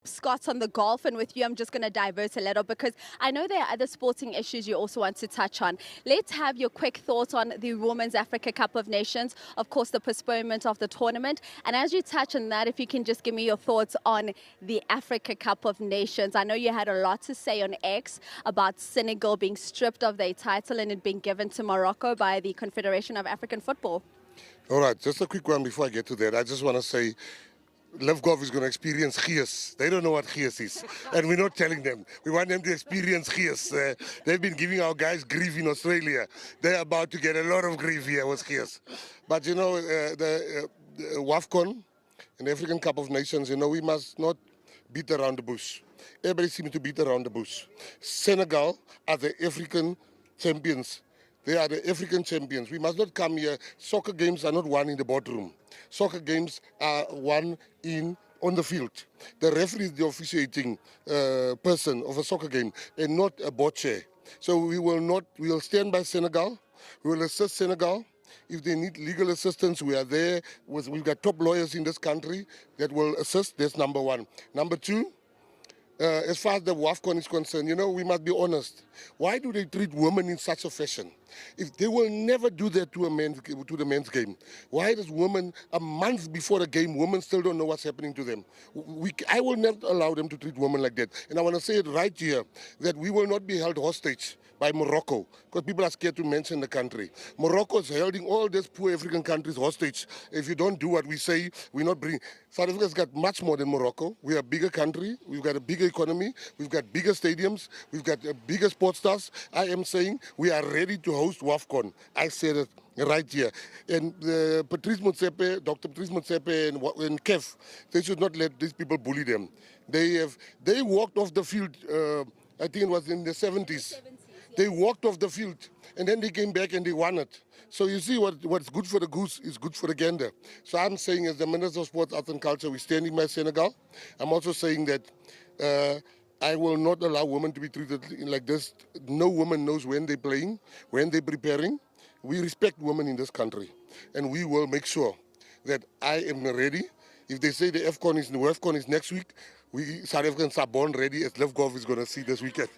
Scott's on the golf, and with you, I'm just going to divert a little because I know there are other sporting issues you also want to touch on. Let's have your quick thoughts on the Women's Africa Cup of Nations, of course, the postponement of the tournament. And as you touch on that, if you can just give me your thoughts on the Africa Cup of Nations. I know you had a lot to say on X about Senegal being stripped of their title and it being given to Morocco by the Confederation of African Football. All right, just a quick one before I get to that. I just want to say, Live Golf is going to experience Gears. They don't know what Gears is, and we're not telling them. We want them to experience Gears. They've been giving our guys grief in Australia. They're about to get a lot of grief here with Gears. But you know, the WAFCON and the African Cup of Nations, you know, we must not beat around the bush. Everybody seems to beat around the bush. Senegal are the African champions. They are the African champions. We must not come here. Soccer games are not won in the boardroom. Soccer games are won on the field. The referee is the officiating person of a soccer game and not a board chair. So we will stand by Senegal. We will assist Senegal. If they need legal assistance, we are there. We've got top lawyers in this country that will assist. That's number one. Number two, as far as the WAFCON is concerned, you know, we must be honest. Why do they treat women in such a fashion? If they will never do that to the men's game, why does women, a month before the game, women still don't know what's happening to them? I will not allow them to treat women like that. And I want to say it right here, that we will not be held hostage by Morocco, because people are scared to mention the country. Morocco is holding all these poor African countries hostage. If you don't do what we say, we're not bringing. South Africa's got much more than Morocco. We are a bigger country. We've got a bigger economy. We've got bigger stadiums. We've got bigger sports stars. I am saying we are ready to host WAFCON. I said it right here. And Patrice Motsepe, Dr. Patrice Motsepe and Kev, they should not let these people bully them. They walked off the field, I think it was in the 70s. They walked off the field, and then they came back and they won it. So you see, what's good for the goose is good for the gander. So I'm saying, as the Minister of Sports, Arts and Culture, we're standing by Senegal. I'm also saying that I will not allow women to be treated like this. No woman knows when they're playing, when they're preparing. We respect women in this country, and we will make sure that I am ready. If they say the WAFCON is next week, we South Africans are born ready, as Live Golf is going to see this weekend.